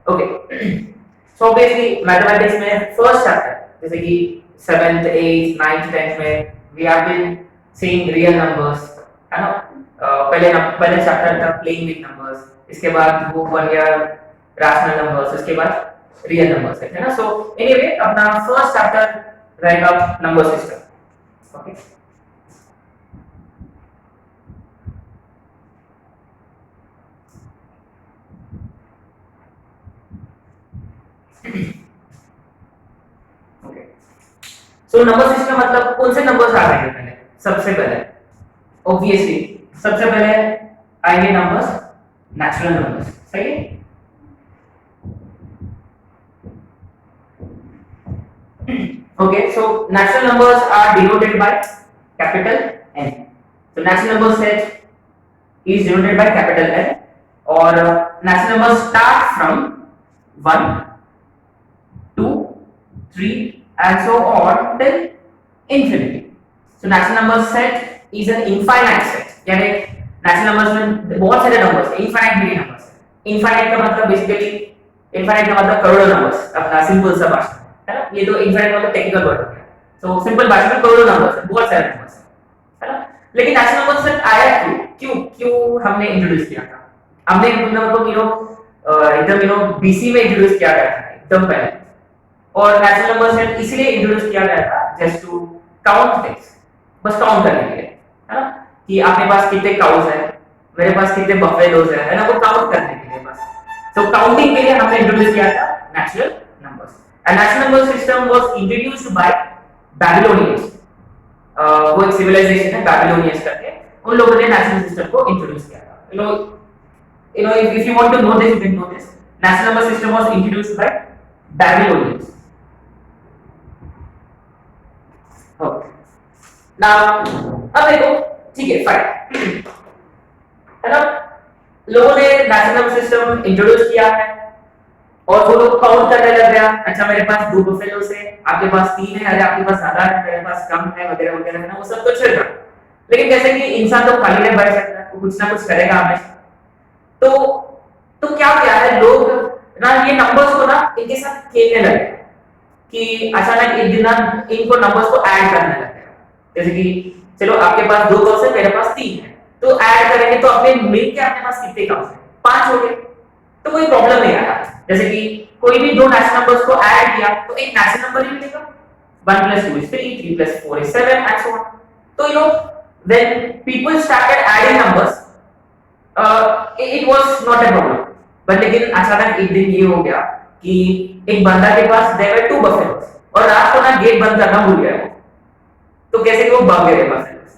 Okay, so obviously mathematics में first chapter जैसे कि 7th 8th 9th 10th में we have been seeing real numbers, है ना। पहले चैप्टर था प्लेइंग विद नंबर्स, इसके बाद वो बन गया रैशनल नंबर्स, इसके बाद रियल नंबर्स, है ना। सो एनीवे अपना फर्स्ट चैप्टर रहेगा number system. Okay, so number system मतलब कौन से नंबर्स आ जाएंगे पहले? सबसे पहले ऑब्वियसली सबसे पहले आएंगे नंबर्स, नेचुरल नंबर्स, सही है। Okay, so natural numbers are denoted by capital N. So natural number set is denoted by capital N, or natural numbers start from 1, 2, 3 and so on till infinity. So natural number set is an infinite set, यानी natural numbers में बहुत सारे numbers हैं, infinite भी numbers हैं। infinite का मतलब basically infinite का मतलब करोड़ों numbers, अपना सिंपल सा भाषा है ना। ये तो इनफाइनाइट मतलब टेक्निकल वर्ड हो गया, सो सिंपल भाषा में करोड़ों नंबर्स है, बहुत सारे नंबर्स है ना। लेकिन नेचुरल नंबर सेट आया क्यों हमने इंट्रोड्यूस किया था? हमने मतलब एकदम बीसी में इंट्रोड्यूस किया गया था एकदम पहले, और नेचुरल नंबर सेट इसलिए इंट्रोड्यूस किया गया था जस्ट टू काउंट थिंग्स, बस काउंट करने के लिए, है ना। कि आपके पास कितने काउज है, मेरे पास कितने बफेलोज है ना, वो काउंट करने के लिए बस। सो काउंटिंग के लिए हमने इंट्रोड्यूस किया था natural numbers. And natural number system was introduced by Babylonians. वो एक civilization है Babylonians करके, उन लोगों ने natural system को introduce किया था। If you want to know this, you can know this. Natural number system was introduced by Babylonians. Okay. Now, अब देखो, ठीक है, fine, है ना। लोगों ने natural number system introduce किया है और वो लोग काउंट करने लग गया। अच्छा, मेरे पास 2 बफेलोस है, आपके पास 3 है, अरे आपके पास ज्यादा है, मेरे पास कम है, वगैरह वगैरह, है ना। वो सब तो चल रहा, लेकिन जैसे कि इंसान तो खाली नहीं बैठ सकता, वो कुछ ना कुछ करेगा हमेशा। तो क्या है, लोग ना ये नंबर्स को ना इनके साथ खेलने लगे कि अचानक एक दिन ना इनको नंबर्स को ऐड करने लग गया। जैसे कि चलो आपके पास 2 कॉस है, मेरे पास 3 है, तो ऐड करेंगे तो अपने मिलके अपने पास कितने कॉस है? 5 हो गए, तो कोई प्रॉब्लम नहीं आया। जैसे कि कोई भी 2 नेचुरल नंबर्स को ऐड किया तो एक नेचुरल नंबर ही मिलेगा, 1 + 2 is 3, 3 + 4 is 7 and so on. तो when people started adding numbers, it was not a problem. But लेकिन अचानक एक दिन ये हो गया कि एक बंदा के पास there were 2 buffaloes और रात को ना गेट बंद करना भूल गया वो, तो कैसे कि वो भाग गए buffaloes।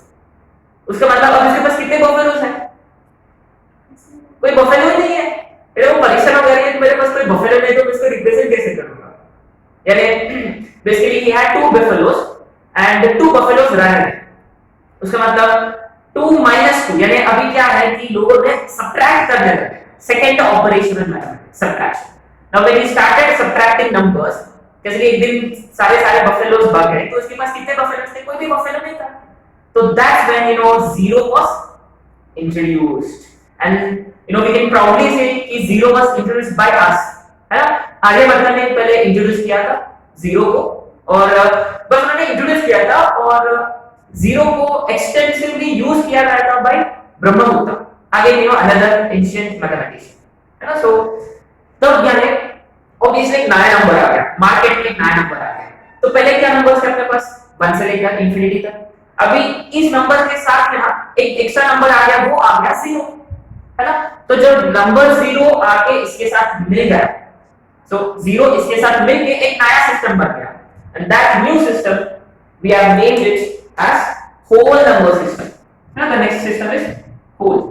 उसका मतलब अब उसके पास कितने buffaloes हैं? कोई buffalo ही नहीं है। मेरे को परीक्षण हो गया कि मेरे पास कोई buffalo नहीं, तो मैं इसको रिप्रेजेंट कैसे करूंगा? यानी basically he had 2 buffaloes and 2 buffaloes ran। उसका मतलब 2 - 2, यानी अभी क्या है कि लोगों ने सब्ट्रैक्ट करने लगे, second operation in mathematics, subtraction. Now when he started subtracting numbers, जैसे कि एक दिन सारे बफेलोज भाग गए, तो उसके पास कितने बफेलोज थे? कोई भी बफेलो नहीं था। तो that's when zero was introduced, and we can proudly say कि zero was introduced by us, है ना। आर्यभट्ट ने पहले इंट्रोड्यूस किया था जीरो को, और बस उन्होंने इंट्रोड्यूस किया था, और जीरो को एक्सटेंसिवली यूज किया गया था बाय ब्रह्मगुप्ता, आगे अनदर एंशिएंट मैथमेटिशियन, है ना। सो तब यानी ऑब्वियसली एक नया नंबर आ गया, मार्केट में एक नया नंबर आ गया। तो पहले क्या नंबर्स थे अपने पास? 1 से लेकर इंफिनिटी तक। अभी इस नंबर के साथ में ना एक एक्स्ट्रा नंबर आ गया, वो आ गया 0, है ना। तो जब नंबर 0 आके इसके साथ मिल गया, सो 0 इसके साथ मिलके एक नया सिस्टम बन गया, and that new system we have named it as whole number system. Now the next system is whole,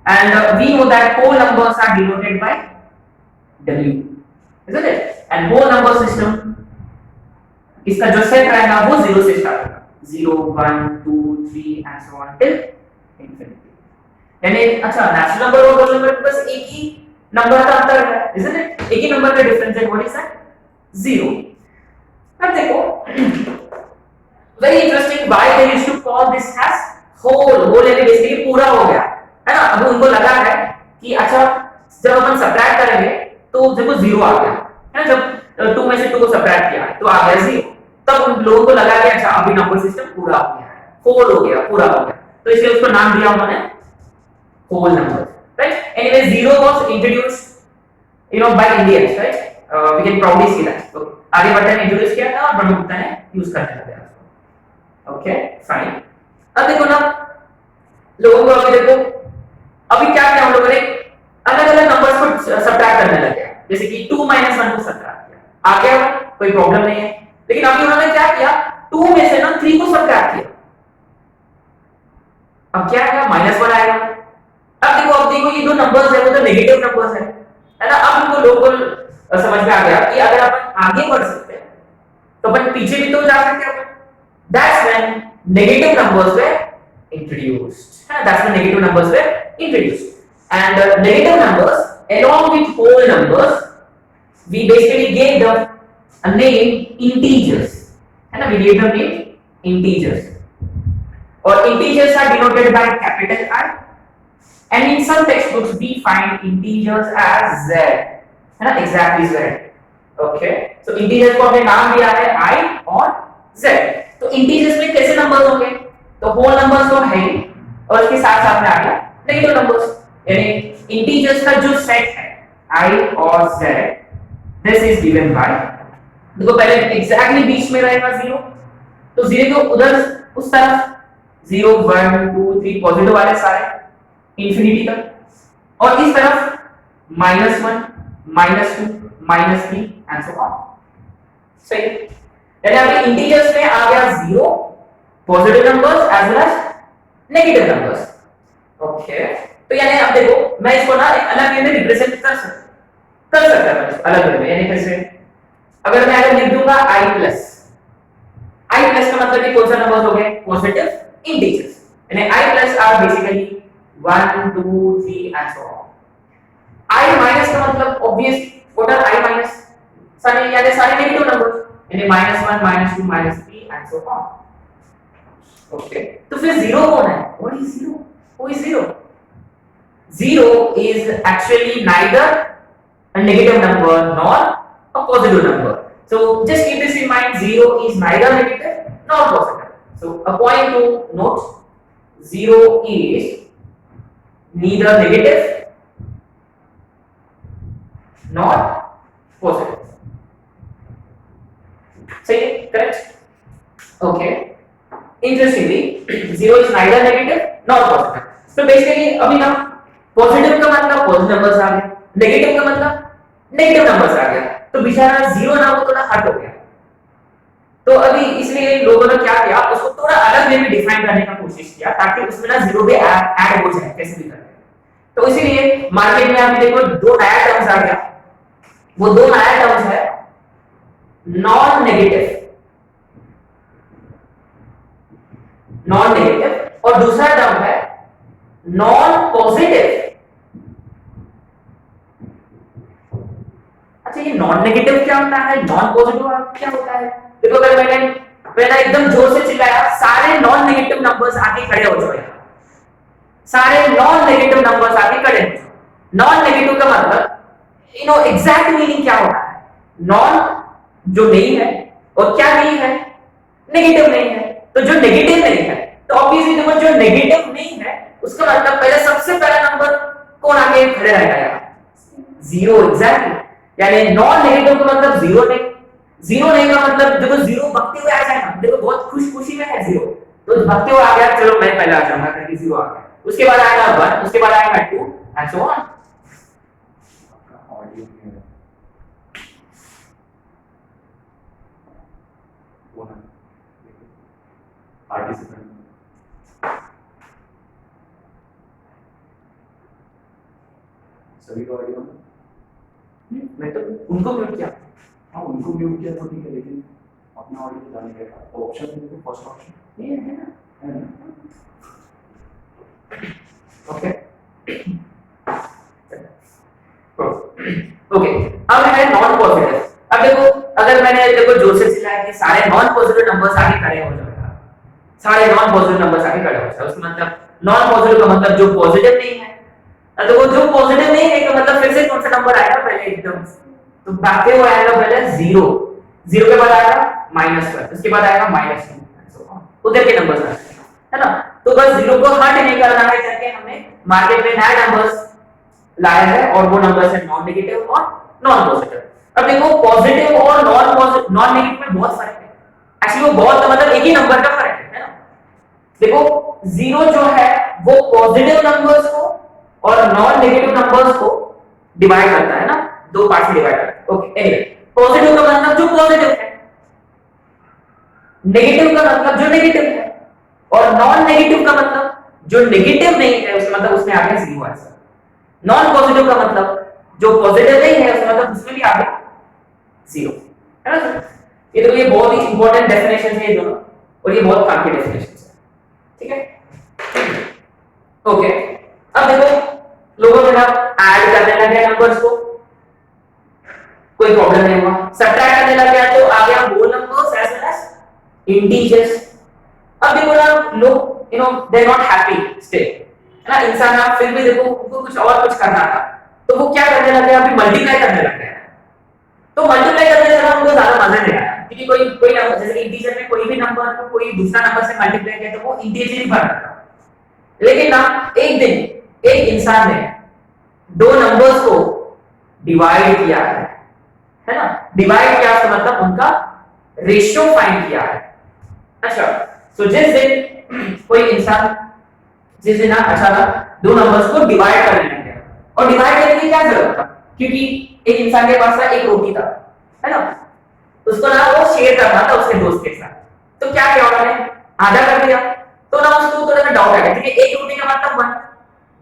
and we know that whole numbers are denoted by W, isn't it? And whole number system, इसका जो set रहेगा वो 0 से start होगा, 0 1 2 3 and so on till infinity। यानी अच्छा, natural number और whole number के बस एक ही नंबर का अंतर है, isn't it? एक ही नंबर का डिफरेंस है, व्हाट इज दैट? 0। अब देखो, very interesting why they used to call this as whole। whole यानी बेसिकली पूरा हो गया, है ना। अब उनको लगा है कि अच्छा जब अपन सब्ट्रैक्ट करेंगे तो देखो 0 आ गया है ना, जब 2 में से 2 को सब्ट्रैक्ट किया तो आ गया 0, तब उन लोगों को लगा कि अच्छा अभी नंबर सिस्टम पूरा हो गया है, होल हो गया, पूरा हो गया, तो इसलिए उसको नाम दिया उन्होंने whole number, right. Anyway 0 was introduced by Indians, right, we can proudly see that. तो आर्यभट्ट ने इंट्रोड्यूस किया था और ब्रह्मगुप्त ने यूज करने लगे उसको। Okay fine. अब देखो ना लोगों को, अभी देखो अभी क्या किया हम लोगों ने, अलग अलग नंबर्स को सब्ट्रैक्ट करने लगे, जैसे कि 2 - 1 को सब्ट्रैक्ट किया, आ गया कोई प्रॉब्लम नहीं है। लेकिन अभी उन्होंने क्या किया, 2 में से ना 3 को सब्ट्रैक्ट किया, अब क्या आएगा, -1 आएगा। अब देखो ये जो नंबर्स है वो तो नेगेटिव नंबर्स है ना। अब इनको लोगों को समझ में आ गया कि अगर अपन आगे बढ़ सकते हैं तो अपन पीछे भी तो जा सकते हैं। That's when negative numbers way introduced, that's when negative numbers were introduced, and negative numbers along with whole numbers we basically gave them a name integers, and we gave them name integers, or integers are denoted by capital I, and in some textbooks we find integers as z, है ना, exactly z। okay, so integers को हमने नाम दिया है I और z। तो integers में कैसे नंबर्स होंगे, तो होल नंबर्स तो है और इसके साथ साथ में आ गया नेगेटिव नंबर्स, यानी इंटीजर्स का जो सेट है i और z, this is given by, देखो पहले एग्जैक्टली बीच में रहेगा 0, तो 0 को उधर उस तरफ 0 1 2 3 पॉजिटिव वाले सारे इंफिनिटी तक, और इस तरफ -1 -2 -3 एंड सो ऑन। सही, यानी अभी इंटीजर्स में आ गया 0, positive numbers as well as negative numbers. Okay, तो यानी अब देखो मैं इसको ना एक अलग वे में रिप्रेजेंट कर सकता हूं, अलग वे में, यानी कैसे, अगर मैं अगर लिख दूंगा i प्लस का मतलब कि कौन सा नंबर्स हो गए, पॉजिटिव इंटीजर्स, यानी i plus are basically 1 2 3 and so on. i minus का मतलब obvious what are i minus, सारे यानी सारे नेगेटिव नंबर्स, यानी -1 -2 -3 एंड सो ऑन। ओके, तो फिर 0 कौन है, what is 0, who is 0? 0 is actually neither a negative number nor a positive number, so just keep this in mind, 0 is neither negative nor positive. So a point to note, 0 is neither negative nor positive. सही है, correct? Okay, interestingly 0 is neither negative nor positive. So basically अभी ना positive का मतलब positive numbers आ गया, negative का मतलब negative numbers आ गया, तो बेचारा 0 ना वो थोड़ा हट हो गया। तो अभी इसलिए लोगों ने क्या किया, उसको थोड़ा अलग वे में डिफाइन करने का कोशिश किया ताकि उसमें ना 0 भी ऐड हो जाए कैसे भी करके। तो इसीलिए मार्केट में आप देखो 2 नया टर्म्स आ गया, वो 2 नया टर्म्स है नॉन नेगेटिव और दूसरा टर्म है नॉन पॉजिटिव। अच्छा, ये नॉन नेगेटिव क्या होता है, नॉन पॉजिटिव क्या होता है? देखो अगर मैंने एकदम जोर से चिल्लाया, सारे नॉन नेगेटिव नंबर्स आके खड़े हो जाओ, सारे नॉन नेगेटिव नंबर्स आके खड़े हो जाओ। नॉन नेगेटिव का मतलब एग्जैक्ट मीनिंग क्या होता है, नॉन जो नहीं है और क्या नहीं है, नेगेटिव नहीं है। तो जो नेगेटिव नहीं है तो ऑब्वियसली देखो जो नेगेटिव नहीं है उसका मतलब पहले सबसे पहला नंबर कौन आके खड़े रहेगा यार, 0 एग्जैक्टली, यानी नॉन नेगेटिव का मतलब 0 नहीं, 0 नहीं का मतलब देखो 0 भगते हुए आ जाएगा, देखो बहुत खुशी में है 0, तो भगते हुए आ गया, चलो मैं पहले आ जाऊंगा क्योंकि 0 आ गया, उसके बाद आएगा 1, उसके बाद आएगा 2 एंड सो ऑन। सभी को ऑडियो मैं तो उनको म्यूट किया, हाँ उनको म्यूट किया तो ठीक है, लेकिन अपना ऑडियो जाने का ऑप्शन देखो, फर्स्ट ऑप्शन ये है ना, ओके ओके। अब है नॉन पॉजिटिव। अब देखो अगर मैंने देखो जोर से चिल्लाया कि सारे नॉन पॉजिटिव नंबर्स आगे खड़े हो जाएगा, सारे नॉन पॉजिटिव नंबर्स आगे खड़े हो जाएगा, उसका मतलब नॉन पॉजिटिव का मतलब जो पॉजिटिव नहीं है तो वो जो पॉजिटिव नहीं है तो मतलब फिर से कौन सा नंबर आएगा पहले एकदम, तो भागते हुए आएगा पहले 0, 0 के बाद आएगा -1, उसके बाद आएगा -2, उधर के नंबर्स आएंगे, है ना। तो बस 0 को हट नहीं करना है करके हमने मार्केट में नए नंबर्स लाया है और वो नंबर्स है नॉन नेगेटिव और नॉन पॉजिटिव। अब देखो पॉजिटिव और नॉन नेगेटिव में बहुत फर्क है, एक्चुअली वो बहुत मतलब एक ही नंबर का फर्क है ना। देखो 0 जो है वो पॉजिटिव नंबर्स को और नॉन नेगेटिव नंबर्स को डिवाइड करता है ना, दो पार्ट से डिवाइड करता है। ओके, एनीवे पॉजिटिव का मतलब जो पॉजिटिव है, नेगेटिव का मतलब जो नेगेटिव है, और नॉन नेगेटिव का मतलब जो नेगेटिव नहीं है उसका मतलब उसमें आ गया 0 आंसर। नॉन पॉजिटिव का मतलब जो पॉजिटिव नहीं है उसका मतलब उसमें भी आ गया 0, है ना। ये तो ये बहुत ही इंपॉर्टेंट डेफिनेशन है ये दोनों, और ये बहुत काम की डेफिनेशन है, ठीक है। ओके, अब देखो लोगों ने ना ऐड करने लगे नंबर्स को, कोई प्रॉब्लम नहीं हुआ। सब्ट्रैक्ट करने लग गया तो आ गया whole numbers as well as integers. अब देखो ना लोग they are not happy still, है ना। इंसान ना फिर भी देखो उनको कुछ और कुछ करना था, तो वो क्या करने लगे, अभी मल्टीप्लाई करने लग गए। तो मल्टीप्लाई करने से ना उनको ज्यादा मजा नहीं आया, क्योंकि कोई नंबर जैसे इंटीजर में कोई भी नंबर को कोई दूसरा नंबर से मल्टीप्लाई किया तो वो इंटीजर ही बन रहा। लेकिन ना एक दिन एक इंसान ने दो नंबर्स को डिवाइड किया है ना। डिवाइड किया तो मतलब उनका रेशियो फाइंड किया है। अच्छा, तो जिस दिन कोई इंसान जिस दिन अचानक दो नंबर्स को डिवाइड करने लग गया, और डिवाइड करने की क्या जरूरत था, क्योंकि एक इंसान के पास एक रोटी था, है ना, उसको ना वो शेयर करना था उसके दोस्त के साथ। तो क्या किया उन्होंने, आधा कर दिया। तो ना उसको थोड़ा सा डाउट आया, क्योंकि एक रोटी का मतलब 1,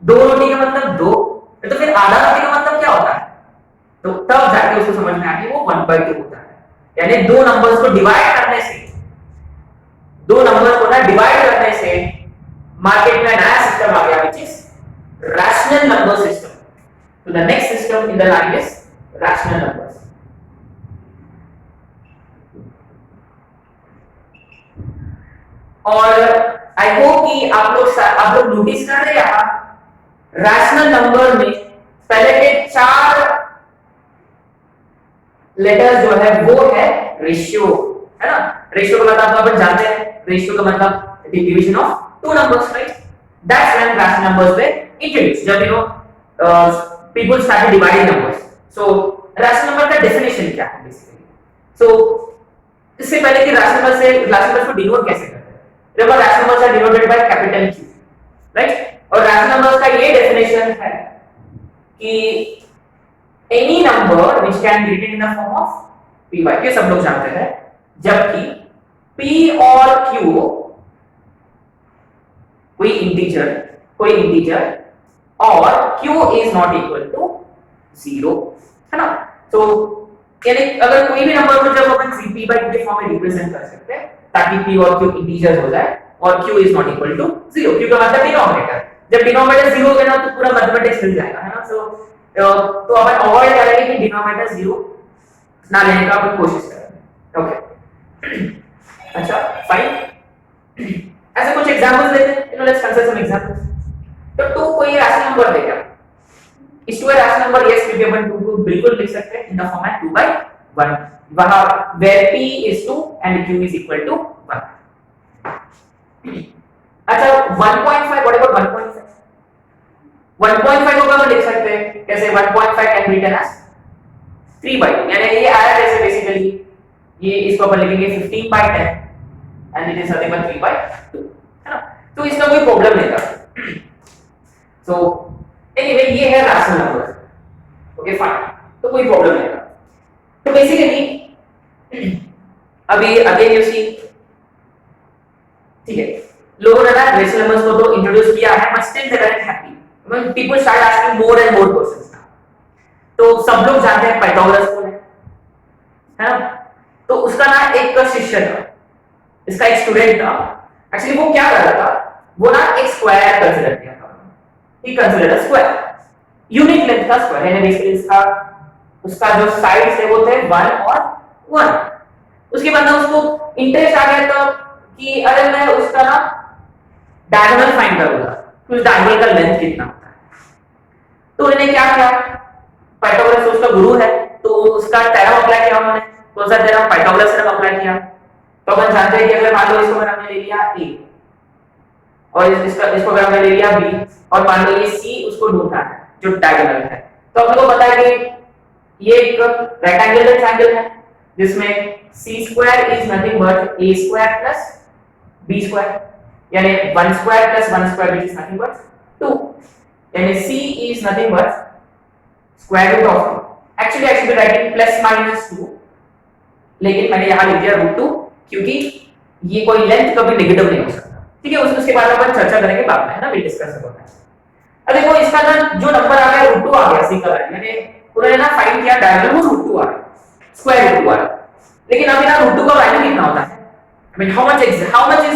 दो रोटी का मतलब 2, तो फिर आधा रोटी का मतलब क्या होता है। तो तब जाके उसको समझ में आया कि वो 1/2 होता है। यानी दो नंबर्स को डिवाइड करने से, दो नंबर्स को ना डिवाइड करने से मार्केट में नया सिस्टम आ गया, which is rational number system. So the next system in the line is rational numbers. और आई होप कि आप लोग नोटिस कर रहे हैं रैशनल नंबर में पहले के 4 लेटर्स जो है वो है रेशियो, है ना। रेशियो का मतलब अपन जानते हैं, रेशियो का मतलब division of two numbers, right. That's when rational numbers way introduce, जब people started dividing numbers. So rational number का डेफिनेशन क्या है बेसिकली। So इससे पहले कि rational number को डिनोट कैसे करते हैं, देखो rational numbers are denoted by capital Q, right. और rational numbers का ये डेफिनेशन है कि any number which can be written in the form of p by, ये सब लोग जानते हैं, जबकि p और q कोई इंटीजर और q is not equal to 0, है ना। तो यानी अगर कोई भी नंबर को जब अपन p by q के फॉर्म में रिप्रेजेंट कर सकते हैं ताकि p और q इंटीजर्स हो जाए और q is not equal to 0, क्योंकि मतलब डिनोमिनेटर, जब डिनोमिनेटर 0 होगा ना तो पूरा मैथमेटिक्स हिल जाएगा, है ना। तो अपन अवॉइड करेंगे कि डिनोमिनेटर 0 ना लेने का अपन कोशिश करेंगे। ओके, अच्छा फाइन, ऐसे कुछ एग्जांपल्स लेते हैं, लेट्स कंसिडर सम एग्जांपल्स। तो 2 कोई रैशनल नंबर देगा, इस 2 रैशनल नंबर यस क्योंकि अपन 2 को बिल्कुल लिख सकते हैं इन द फॉर्मेट 2/1, वहां where p is 2 and q is equal to 1। अच्छा 1.5, व्हाट अबाउट 1.5? 1.5 को हम लिख सकते हैं कैसे, 1.5 कैन बी रिटन एज 3/2, यानी ये आया कैसे बेसिकली, ये इसको अपन लिखेंगे 15/10 and it is nothing but 3/2, है ना। तो इसका कोई प्रॉब्लम नहीं था। So anyway ये है रैशनल नंबर, ओके फाइन, तो कोई प्रॉब्लम नहीं था। तो बेसिकली अभी अगेन यू सी, ठीक है, लोगों ने ना रैशनल नंबर्स को तो इंट्रोड्यूस किया है but still they are happy, when people start asking more and more questions now. तो सब लोग जानते हैं पाइथागोरस को, है ना। तो उसका ना एक शिष्य था, इसका एक स्टूडेंट था, एक्चुअली वो क्या कर रहा था, वो ना एक स्क्वायर कंसीडर किया था। He considered a square, unit length का स्क्वायर, यानी बेसिकली उसका जो साइड्स है वो थे 1 और 1। उसके बाद ना उसको इंटरेस्ट आ गया तो कि अरे मैं उसका ना डायगोनल फाइंड करूंगा, उस डायगोनल का लेंथ कितना होता है। तो उन्होंने क्या किया, पाइथागोरस उसका गुरु है तो उसका थ्योरम अप्लाई किया उन्होंने। कौन सा थ्योरम? पाइथागोरस थ्योरम अप्लाई किया। तो अपन जानते हैं कि अगर मान लो इसको अगर हमने ले लिया a और इसको अगर हमने ले लिया b और मान लो ये c उसको ढूंढना है जो डायगोनल है, तो अपने को पता है कि ये एक रेक्टेंगुलर ट्रायंगल है जिसमें c square is nothing but a square plus b square, यानी 1 square plus 1 square which is nothing but 2, यानी c is nothing but square root of 2। Actually I should be writing plus minus 2, लेकिन मैंने यहां लिख दिया √2 क्योंकि ये कोई लेंथ कभी नेगेटिव नहीं हो सकता। ठीक है, उसके बारे में अपन चर्चा करेंगे बाद में, है ना, विल डिस्कस अबाउट दैट। अब देखो इसका ना जो नंबर आ गया √2 आ गया, सी का वैल्यू मैंने उन्होंने ना फाइंड किया डायगोनल वो √2 आ गया, स्क्वायर √2 आ गया। लेकिन अभी ना √2 का वैल्यू कितना होता है, I mean how much is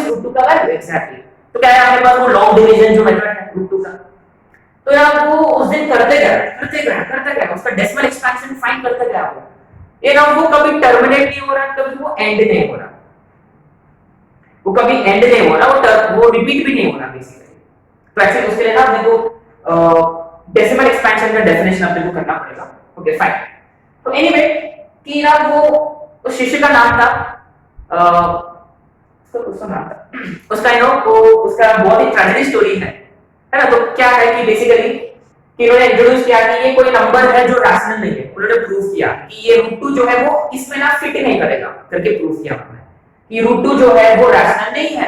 √2 का वैल्यू एग्जैक्टली। तो क्या है, हमारे पास वो लॉन्ग डिवीजन जो मेथड है √2 का, तो यार वो उस दिन करते गए उसका डेसिमल एक्सपेंशन फाइंड करते गए वो, ये ना वो कभी टर्मिनेट नहीं हो रहा, कभी वो एंड नहीं हो रहा, वो कभी एंड नहीं हो रहा, वो रिपीट भी नहीं हो रहा बेसिकली। तो एक्चुअली उसके लिए ना अपने को डेसिमल एक्सपेंशन का डेफिनेशन अपने को करना पड़ेगा। Okay fine. तो एनीवे कि ना वो उस शिष्य का नाम था उसका नाम था उसका यू नो वो उसका बहुत ही ट्रेजेडी स्टोरी है ना। तो क्या है कि बेसिकली कि इन्होंने इंट्रोड्यूस किया कि ये कोई नंबर है जो रैशनल नहीं है। उन्होंने प्रूव किया कि ये √2 जो है वो इसमें ना फिट नहीं करेगा करके प्रूव किया उन्होंने कि √2 जो है वो रैशनल नहीं है।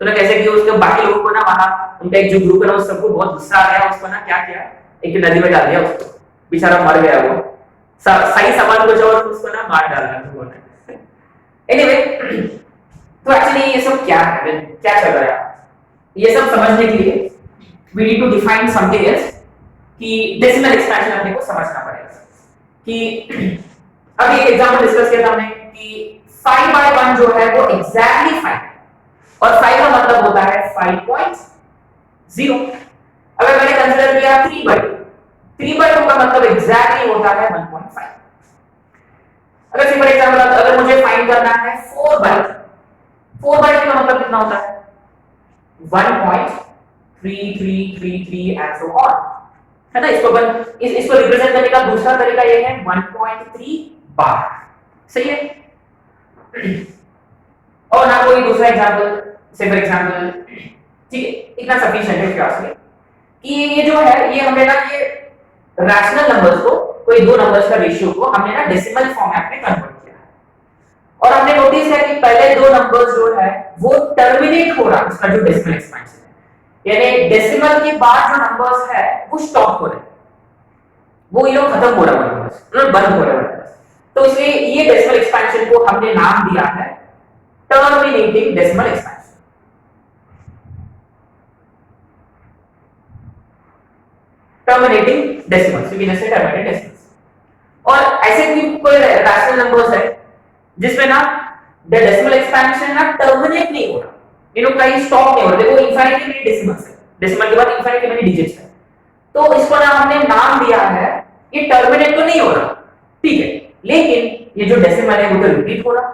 तो ना कैसे कि उसके बाकी लोगों को ना वहां उनका एक जो ग्रुप है ना उस सबको बहुत गुस्सा आ गया, उसको ना क्या किया, एक नदी में डाल दिया उसको, बेचारा मर गया वो, सही सवाल कुछ और उसको ना मार डाला लोगों ने। एनीवे तो एक्चुअली ये सब क्या है, क्या चल रहा है, ये सब समझने के लिए we need to define something else कि डेसिमल एक्सपेंशन अपने को समझना पड़ेगा। कि अब एक एग्जांपल डिस्कस किया था हमने कि 5/1 जो है वो एग्जैक्टली 5 और 5 का मतलब होता है 5.0। अगर मैंने कंसीडर किया 3/2 का मतलब एग्जैक्टली होता है 1.5। अगर फॉर एग्जांपल अगर मुझे फाइंड करना है 4/2 का मतलब कितना होता है 1.3333 एंड सो ऑन, है ना। इसको रिप्रेजेंट करने का दूसरा तरीका ये है 1.3 बार, सही है। और ना कोई दूसरा एग्जांपल से फॉर एग्जांपल, ठीक है, इतना सफिशिएंट है क्लास में कि ये जो है ये हमने ना ये रैशनल नंबर्स को, कोई दो नंबर्स का रेशियो को हमने ना डेसिमल फॉर्मेट में कन्वर्ट किया है। और हमने नोटिस किया कि पहले दो नंबर्स जो है वो टर्मिनेट हो रहा है, उसका जो डेसिमल एक्सपेंशन है, यानी डेसिमल के बाद जो नंबर्स है वो स्टॉप हो रहे हैं, वो ये लोग खत्म हो रहा है नंबर्स, बंद हो रहे हैं। तो इसलिए ये डेसिमल एक्सपेंशन को हमने नाम दिया है terminating decimal expansion. Terminating decimals, we can say terminating decimals। और ऐसे भी कोई रैशनल नंबर्स है जिसमें ना द डेसिमल एक्सपेंशन ना टर्मिनेट नहीं हो रहा, ये लोग कहीं स्टॉप नहीं हो रहे, देखो इनफिनिटी मेनी डेसिमल्स है, डेसिमल के बाद इनफिनिटी मेनी डिजिट्स है, तो इसको ना हमने नाम दिया है, ये टर्मिनेट तो नहीं हो रहा, ठीक है, लेकिन ये जो डेसिमल है वो तो रिपीट हो रहा,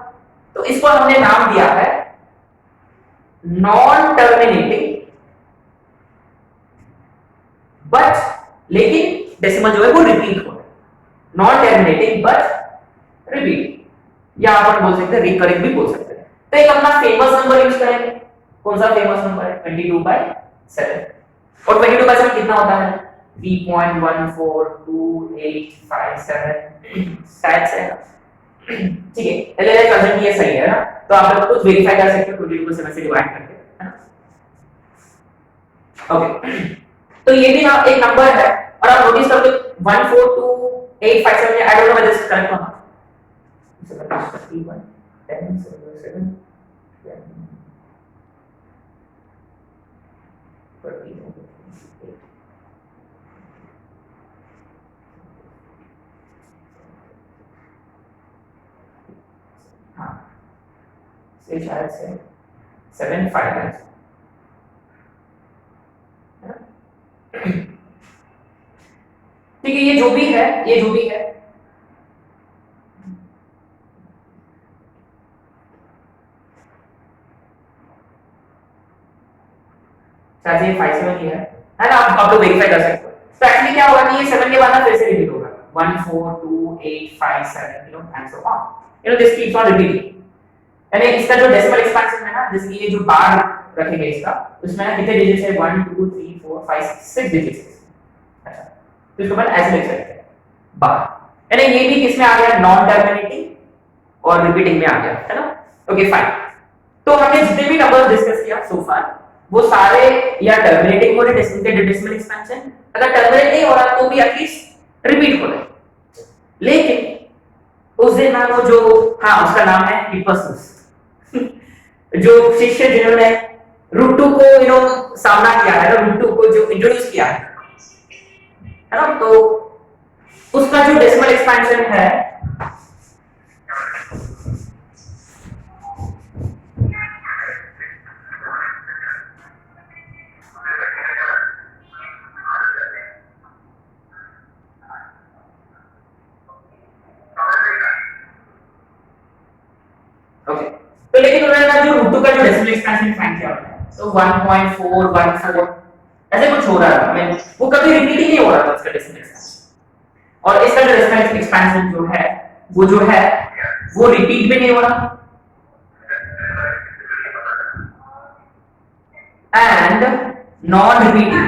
तो इसको हमने नाम दिया है नॉन टर्मिनेटिंग, बट लेकिन डेसिमल जो है वो रिपीट हो रहा है, नॉन टर्मिनेटिंग बट रिपीट, या अपन बोल सकते हैं रिकरिंग भी बोल सकते हैं। तो एक अपना फेमस नंबर यूज करेंगे, कौन सा फेमस नंबर है 22/7, और 22/7 कितना होता है 3.1428557 शायद से, ठीक है, एलएलएच वर्जन ये सही है ना, तो आप लोग खुद वेरीफाई कर सकते हो 22/7 से डिवाइड करके, है ना। ओके, तो ये भी ना एक नंबर है, और आप नोटिस करोगे 1428557, I don't know whether this is correct और नॉट, so that is 31 10 7 हाँ, से शायद से 7 5 है, ठीक है, ये जो भी है शायद ये 57 ही है ना, आप लोग वेरीफाई कर सकते हो। तो एक्चुअली क्या होगा कि ये 7 के बाद ना फिर से रिपीट होगा 1 4 2 8 5 7 and so on this keeps on repeating. यानी इसका जो डेसिमल एक्सपेंशन है ना, जैसे ये जो बार रखेंगे इसका, उसमें ना कितने डिजिट्स है 1 2 3 4 5 6 डिजिट्स है। अच्छा, तो इसको अपन ऐसे लिख सकते हैं बार। यानी ये भी किसमें आ गया, नॉन टर्मिनेटिंग और रिपीटिंग में आ गया, है ना। Okay fine. तो हमने जितने भी नंबर्स डिस्कस किया सो फार वो सारे या टर्मिनेटिंग हो रहे डेसिमल एक्सपेंशन, अगर टर्मिनेट नहीं हो रहा तो भी एटलीस्ट रिपीट हो रहे। लेकिन उस दिन ना वो जो, हाँ उसका नाम है हिप्पासस, जो शिष्य जिन्होंने रूट 2 को सामना किया है ना, रूट 2 को जो इंट्रोड्यूस किया है ना, तो उसका जो डेसिमल एक्सपेंशन है ओके, तो लेकिन उन्होंने ना जो रूट 2 का जो डेसिमल एक्सपेंशन फाइंड किया होता है, तो 1.414 ऐसे कुछ हो रहा था, मैं वो कभी रिपीट ही नहीं हो रहा था उसका डेसिमल एक्सपेंशन। और इसका जो डेसिमल एक्सपेंशन जो है वो रिपीट भी नहीं हो रहा and non repeating,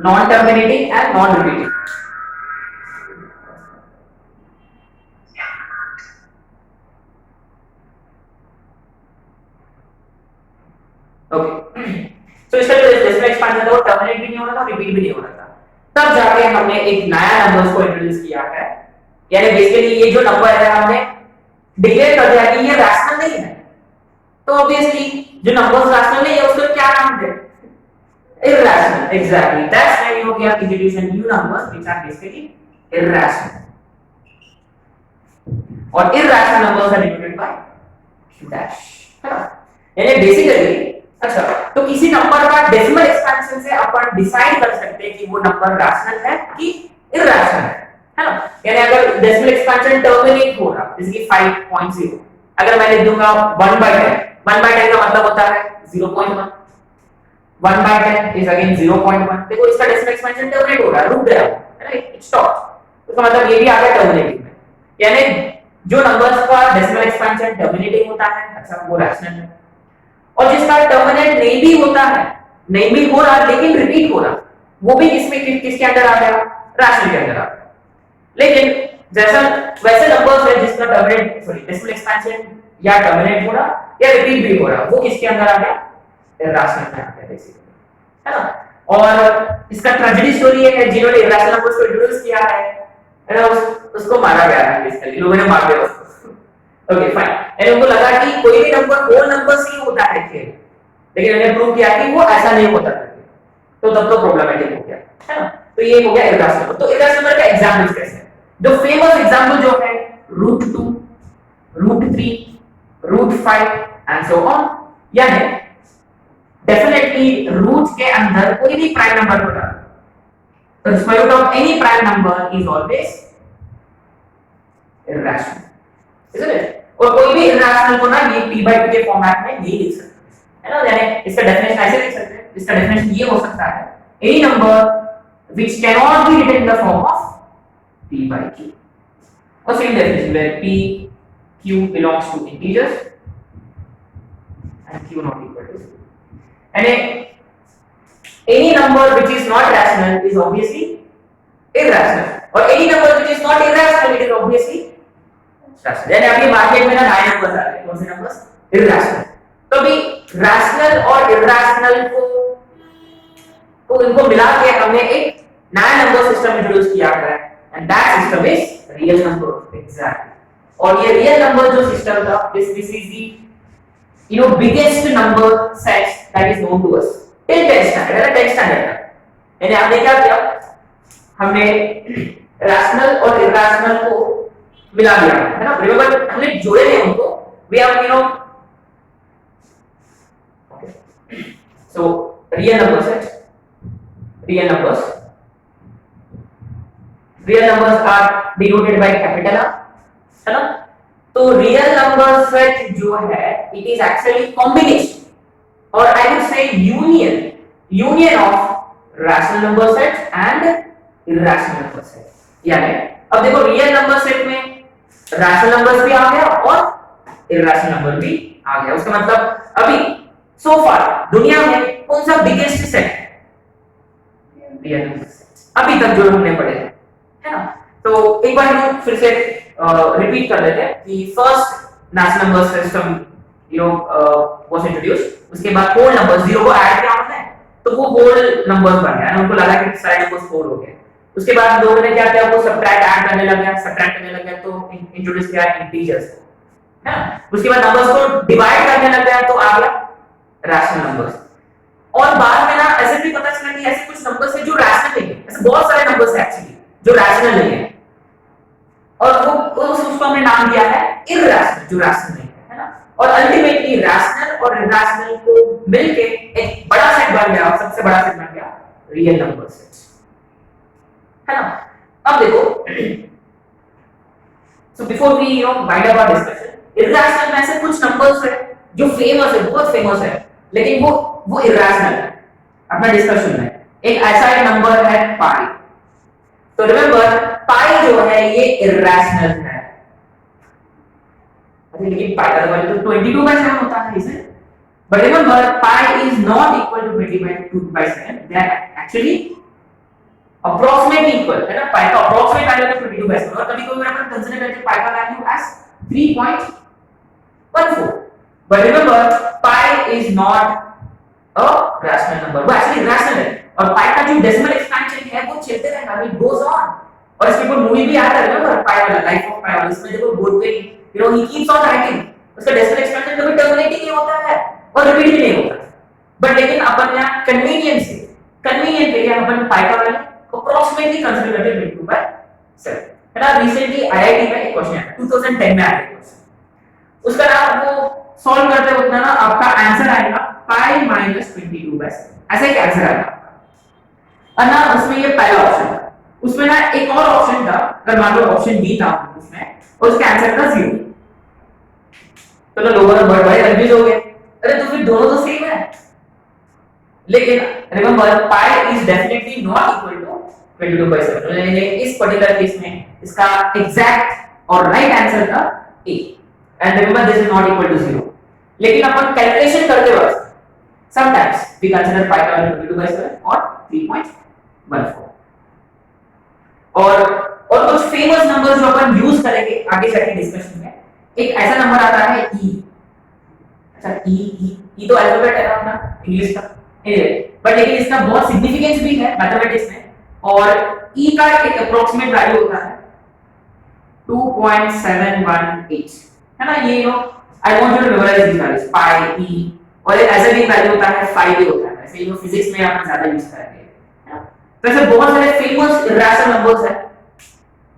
non terminating and non repeating. Okay, तो इसका जो डेसिमल एक्सपेंशन था वो टर्मिनेट भी नहीं हो रहा था, रिपीट भी नहीं हो रहा था। तब जाके हमने एक नया नंबर्स को इंट्रोड्यूस किया है, यानी बेसिकली ये जो नंबर है हमने डिक्लेयर कर दिया कि ये रैशनल नहीं है। तो ऑब्वियसली जो नंबर्स रैशनल नहीं है उसको क्या नाम दें, irrational. Exactly, that's why you can introduce a new numbers which are basically irrational, और irrational numbers are denoted by q dash, है ना। यानी बेसिकली अच्छा, तो किसी नंबर का डेसिमल एक्सपेंशन से अपन डिसाइड कर सकते हैं कि वो नंबर रैशनल है कि इरैशनल है ना। यानी अगर डेसिमल एक्सपेंशन टर्मिनेट हो रहा जैसे कि 5.0, अगर मैं लिख दूंगा 1/10, 1/10 का मतलब होता है 0.1, 1/10 इज अगेन 0.1। देखो इसका डेसिमल एक्सपेंशन टर्मिनेट हो रहा है, रुक गया है ना, इट स्टॉप। तो मतलब ये भी आ गया टर्मिनेटिंग में, यानी जो नंबर्स का डेसिमल एक्सपेंशन टर्मिनेटिंग होता है, अच्छा वो रैशनल है। और जिसका टर्मिनेट नहीं भी होता है, नहीं भी हो रहा लेकिन रिपीट हो रहा, वो भी किसके अंदर आ गया, रैशनल के अंदर आ गया। लेकिन जैसा वैसे नंबर्स है जिसका टर्मिनेट डेसिमल एक्सपेंशन या टर्मिनेट हो रहा या रिपीट भी हो रहा, वो किसके अंदर आ गया, इरैशनल में आ गया बेसिकली, है ना। और इसका ट्रेजेडी स्टोरी ये है, जिन्होंने इरैशनल नंबर्स को इंट्रोड्यूस किया है ना, उसको मारा गया है बेसिकली, लोगों ने मार दिया उसको। ओके फाइन, यानी उनको लगा कि कोई भी नंबर होल नंबर से ही होता है खेल, लेकिन उन्होंने प्रूव किया कि वो ऐसा नहीं होता है, तो तब तो प्रॉब्लमेटिक हो गया, है ना। तो ये हो गया इरैशनल। तो इरैशनल नंबर का एग्जांपल्स कैसे हैं, जो फेमस एग्जांपल जो है √2, √3, √5 एंड सो ऑन। यानी डेफिनेटली रूट के अंदर कोई भी प्राइम नंबर होगा, तो square root of any prime number is always irrational, isn't it? और कोई भी इरैशनल को ना ये p/2 के फॉर्मेट में नहीं लिख सकते, है ना। यानी इसका डेफिनेशन ऐसे लिख सकते हैं, इसका डेफिनेशन ये हो सकता है, any number which can not be written in the form of p/q, और same definition where p q belongs to integers and q not equal to 0. यानी any number which is not rational is obviously irrational, और any number which is not irrational it is obviously rational। यानी अभी market में ना नए numbers आ रहे हैं, कौन से नंबर्स, इरैशनल। तो अभी रैशनल और इरैशनल को इनको मिला के हमने एक नया नंबर सिस्टम इंट्रोड्यूस किया है, and that system is real number. Exactly, और ये रियल नंबर जो सिस्टम था, this is the biggest number set that is known to us till 10th standard, है ना, 10th स्टैंडर्ड। यानी हमने क्या किया, हमने रैशनल और इरैशनल को मिला दिया, है ना। रिमेंबर हमने जोड़े नहीं उनको, we have so real number set, real numbers are denoted by capital R, है ना। तो रियल नंबर सेट जो है इट इज एक्चुअली कॉम्बिनेशन, और I would say union of rational number set and irrational number set. यानी अब देखो real number set में रैशनल नंबर्स भी आ गया और इरैशनल नंबर भी आ गया। उसका मतलब अभी सो फार दुनिया में कौन सा बिगेस्ट सेट है? रियल नंबर सेट, अभी तक जो हमने पढ़े है ना। तो एक बार हम फिर से रिपीट कर लेते हैं कि first national number system was introduced. उसके बाद होल नंबर जीरो को ऐड किया हमने तो वो होल नंबर्स बन गया। उनको लगा कि सारे नंबर्स फोर हो गए। उसके बाद लोगों ने क्या किया, वो सब्ट्रैक्ट ऐड करने लग गया, सब्ट्रैक्ट करने लग गया तो इंट्रोड्यूस किया इंटीजर्स को, है ना। उसके बाद नंबर्स को डिवाइड करने लग गया तो आ गया रैशनल नंबर्स। और बाद में ना ऐसे भी पता चला कि ऐसे कुछ नंबर्स हैं जो रैशनल नहीं है। ऐसे बहुत सारे नंबर्स हैं एक्चुअली जो रैशनल नहीं है और वो उसको हमने नाम दिया है इरैशनल, जो रैशनल नहीं है ना। और अल्टीमेटली रैशनल और इरैशनल को मिलके एक बड़ा सेट बन गया, सबसे बड़ा सेट बन गया रियल नंबर सेट, है ना। अब देखो so before we wind up our discussion, irrational में से कुछ नंबर्स है जो फेमस है, बहुत फेमस है, लेकिन वो इरैशनल है। अपना डिस्कशन में एक ऐसा एक नंबर है पाई। तो रिमेंबर पाई जो है ये इरैशनल है। अरे लेकिन पाई का वैल्यू तो 22/7 होता है इसे। But remember pi is not equal to 22/7, they are actually approximately equal, है ना। पाई का अप्रोक्सीमेट वैल्यू है 22/7 और कभी-कभी अपन कंसीडर करते हैं पाई का value as 3.14। But remember pi is not a rational number, वो एक्चुअली रैशनल है। और पाई का जो डेसिमल एक्सपेंशन है वो चलते रहेगा, इट गोस ऑन। और इसके ऊपर मूवी भी आता है, रिमेंबर पाई वाला, लाइफ ऑफ पाई वाला। इसमें देखो बोर्ड पे ही कीप्स ऑन राइटिंग, उसका डेसिमल एक्सपेंशन कभी टर्मिनेट ही नहीं होता है और रिपीट भी नहीं होता। बट लेकिन अपन यहां कन्वीनियंट के लिए अपन पाई का वैल्यू अप्रोक्सीमेटली कंसीडर करते हैं 22/7, है ना। रिसेंटली आईआईटी में एक क्वेश्चन आया, 2010 में आया क्वेश्चन। उसका नाम वो सॉल्व करते वक्त ना आपका आंसर आएगा पाई माइनस 22/7, ऐसा एक आंसर आएगा। और ना उसमें ये पहला ऑप्शन था, उसमें ना एक और ऑप्शन था, अगर मान लो ऑप्शन बी था उसमें, और उसका आंसर था 0। तो ना लोगों ने बड़े कंफ्यूज हो गए, अरे तो फिर दोनों तो सेम है। लेकिन remember pi is definitely not equal to 22/7। इस पर्टिकुलर केस में इसका एग्जैक्ट और राइट आंसर था A, and remember this is not equal to 0। लेकिन अपन कैलकुलेशन करते वक्त sometimes we consider pi का वैल्यू 22/7 और 3.14। और कुछ फेमस नंबर्स जो अपन यूज करेंगे आगे जाके डिस्कशन में, एक ऐसा नंबर आता है e। अच्छा e तो अल्फाबेट है ना अपना इंग्लिश का, बट लेकिन इसका बहुत सिग्निफिकेंस भी है मैथमेटिक्स में। और e का एक अप्रोक्सीमेट वैल्यू होता है 2.718, है ना। ये I want you to memorise this values pi e, और एक ऐसा भी वैल्यू होता है 5 भी होता है। ऐसे फिजिक्स में अपन ज्यादा यूज करेंगे, है ना। तो ऐसे बहुत सारे फेमस इरैशनल नंबर्स हैं।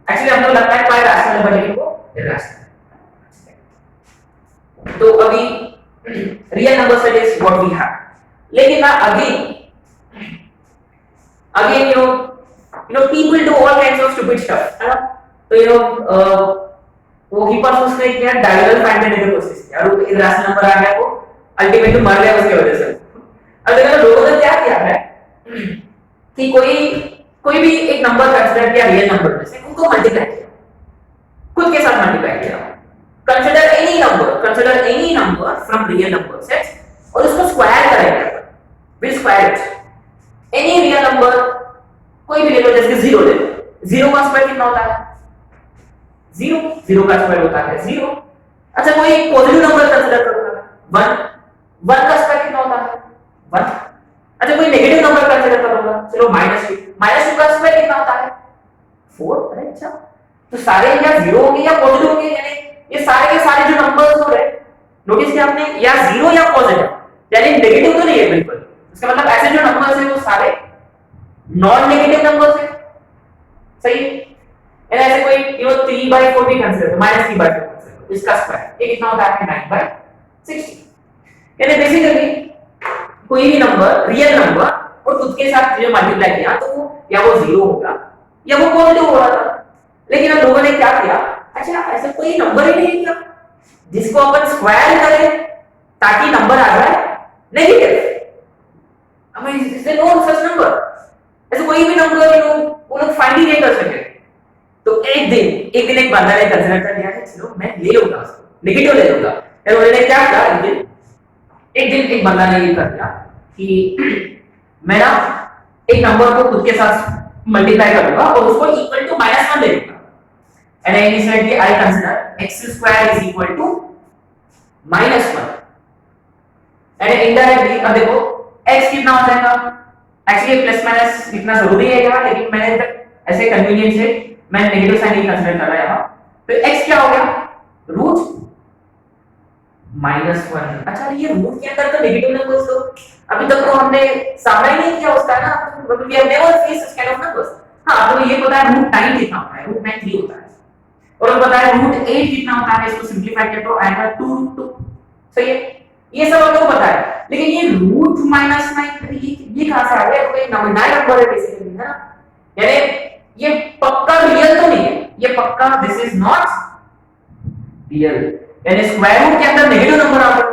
एक्चुअली हमको लगता है पाई रैशनल नंबर, लेकिन वो इरैशनल है। तो अभी real number set is what we have. लेकिन ना again people do all kinds of stupid stuff, है ना। तो वो कीपर्स उसने क्या डायगोनल फाइंड करने की कोशिश की और इरैशनल नंबर आ गया, वो अल्टीमेटली मर गया उसकी वजह से। अब देखो लोगों ने क्या किया है कि कोई भी एक नंबर कंसीडर किया रियल नंबर में से, उनको मल्टीप्लाई किया, खुद के साथ मल्टीप्लाई किया। Consider any number from real number set और उसको स्क्वायर करेंगे। Will square it any real number, कोई भी ले लो, जैसे 0 ले लो। 0 का स्क्वायर कितना होता है? 0 का स्क्वायर होता है 0। अच्छा कोई पॉजिटिव नंबर कंसीडर करूंगा 1 का स्क्वायर कितना होता है? 1। अच्छा कोई नेगेटिव नंबर कंसीडर करूंगा, चलो -2 का स्क्वायर कितना होता है? 4। अरे अच्छा, तो सारे या 0 होंगे या पॉजिटिव होंगे, यानी ये सारे के सारे जो नंबर्स हो रहे, नोटिस किया आपने, या 0 या पॉजिटिव, यानी नेगेटिव तो नहीं है बिल्कुल। इसका मतलब ऐसे जो नंबर्स हैं वो सारे नॉन नेगेटिव नंबर्स हैं, सही। यानी ऐसे कोई 3/4 भी कंसीडर, -3/4 कंसीडर, इसका स्क्वायर ये कितना होता है? 9/60। यानी बेसिकली कोई भी नंबर रियल नंबर और खुद के साथ जो मल्टीप्लाई किया तो या वो 0 होगा या वो पॉजिटिव हो रहा था। लेकिन अब लोगों ने क्या किया, अच्छा ऐसा कोई नंबर ही नहीं किया जिसको अपन स्क्वायर करें ताकि नंबर आ जाए negative. I mean, is there no such number? एक दिन एक बंदा ने कंसिडर कर लिया है, चलो मैं ले लूंगा उसको, नेगेटिव ले लूंगा। फिर उन्होंने क्या किया, एक दिन एक बंदा ने ये कर दिया कि मैं ना एक नंबर को खुद के साथ मल्टीप्लाई करूंगा और उसको इक्वल टू -1 ले लूंगा। एंड आई सेड कि I consider x² is equal to -1। And indirectly अब देखो x कितना हो जाएगा, एक्चुअली प्लस माइनस लिखना जरूरी है यहाँ, लेकिन मैंने ऐसे कन्वीनियंस से मैं नेगेटिव साइन ही कंसीडर कर रहा हूं। तो x क्या हो गया, रूट -1। अच्छा ये रूट के अंदर तो नेगेटिव नंबर्स तो अभी तक तो हमने सामना ही नहीं किया उसका ना, मतलब we have never face this kind of numbers. हां आपको ये पता है रूट 9 कितना होता है, रूट 9 3 होता है, और आपको पता है रूट 8 कितना होता है, इसको सिंपलीफाई किया तो आएगा 2√2। सही है, ये सब आपको पता है, लेकिन ये रूट -9 ये कहां से आ गया, तो एक नंबर नंबर है बेसिकली, है ना। यानी ये पक्का रियल तो नहीं है, ये पक्का दिस इज नॉट रियल, यानी स्क्वायर रूट के अंदर नेगेटिव नंबर आ गया।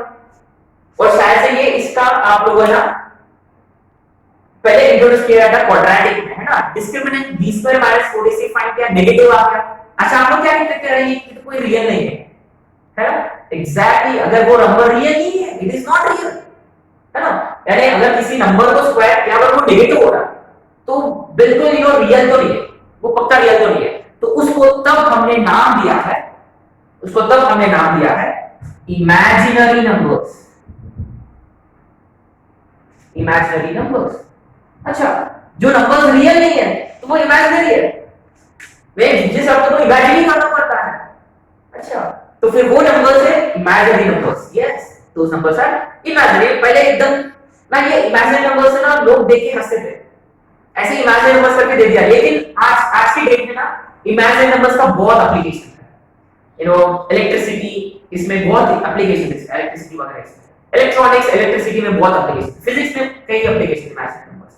और शायद से ये इसका आप लोगों ने पहले इंट्रोड्यूस किया था क्वाड्रेटिक में, है ना, डिस्क्रिमिनेंट b² - 4ac फाइंड किया, नेगेटिव आ गया। अच्छा आप लोग क्या कहते हैं, ये तो कोई रियल नहीं है ना, एग्जैक्टली, अगर वो नंबर रियल नहीं है, इट इज नॉट रियल, है ना। यानी अगर किसी नंबर को स्क्वायर किया अगर वो नेगेटिव हो रहा है तो बिल्कुल रियल तो नहीं है, वो पक्का रियल तो नहीं है। तो उसको तब हमने नाम दिया है, उसको तब हमने नाम दिया है इमेजिनरी नंबर्स, इमेजिनरी नंबर्स। अच्छा जो नंबर्स रियल नहीं है तो वो इमेजिनरी है, वे जिस आपको तो इमेजिन ही करना पड़ता है। अच्छा तो फिर वो नंबर्स है imaginary numbers, yes those numbers are imaginary. पहले एकदम ना ये इमेजिनरी नंबर्स से ना लोग देख के हंसते थे, ऐसे इमेजिनरी नंबर्स करके दे दिया, लेकिन आज की डेट में ना इमेजिनरी नंबर्स का बहुत एप्लीकेशन है, यू नो इलेक्ट्रिसिटी इसमें बहुत एप्लीकेशन है, इलेक्ट्रिसिटी वगैरह इसमें, इलेक्ट्रॉनिक्स इलेक्ट्रिसिटी में बहुत एप्लीकेशन, फिजिक्स में कई एप्लीकेशन इमेजिनरी नंबर्स,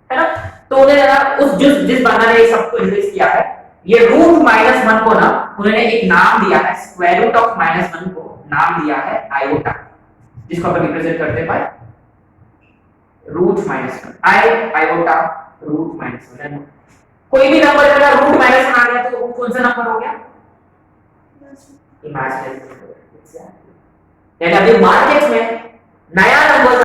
है ना। तो उन्होंने ना उस जिस बंदा ने ये सबको इंट्रोड्यूस किया है, ये रूट -1 को ना उन्होंने एक नाम दिया है, स्क्वायर रूट ऑफ -1 को नाम दिया है आयोटा, जिसको अपन रिप्रेजेंट करते हैं बाय रूट -1, आयोटा रूट -1। कोई भी नंबर अगर रूट -1 आ गया तो वो कौन सा नंबर हो गया, इमेजिनरी नंबर। यानी अभी मार्केट में नया नंबर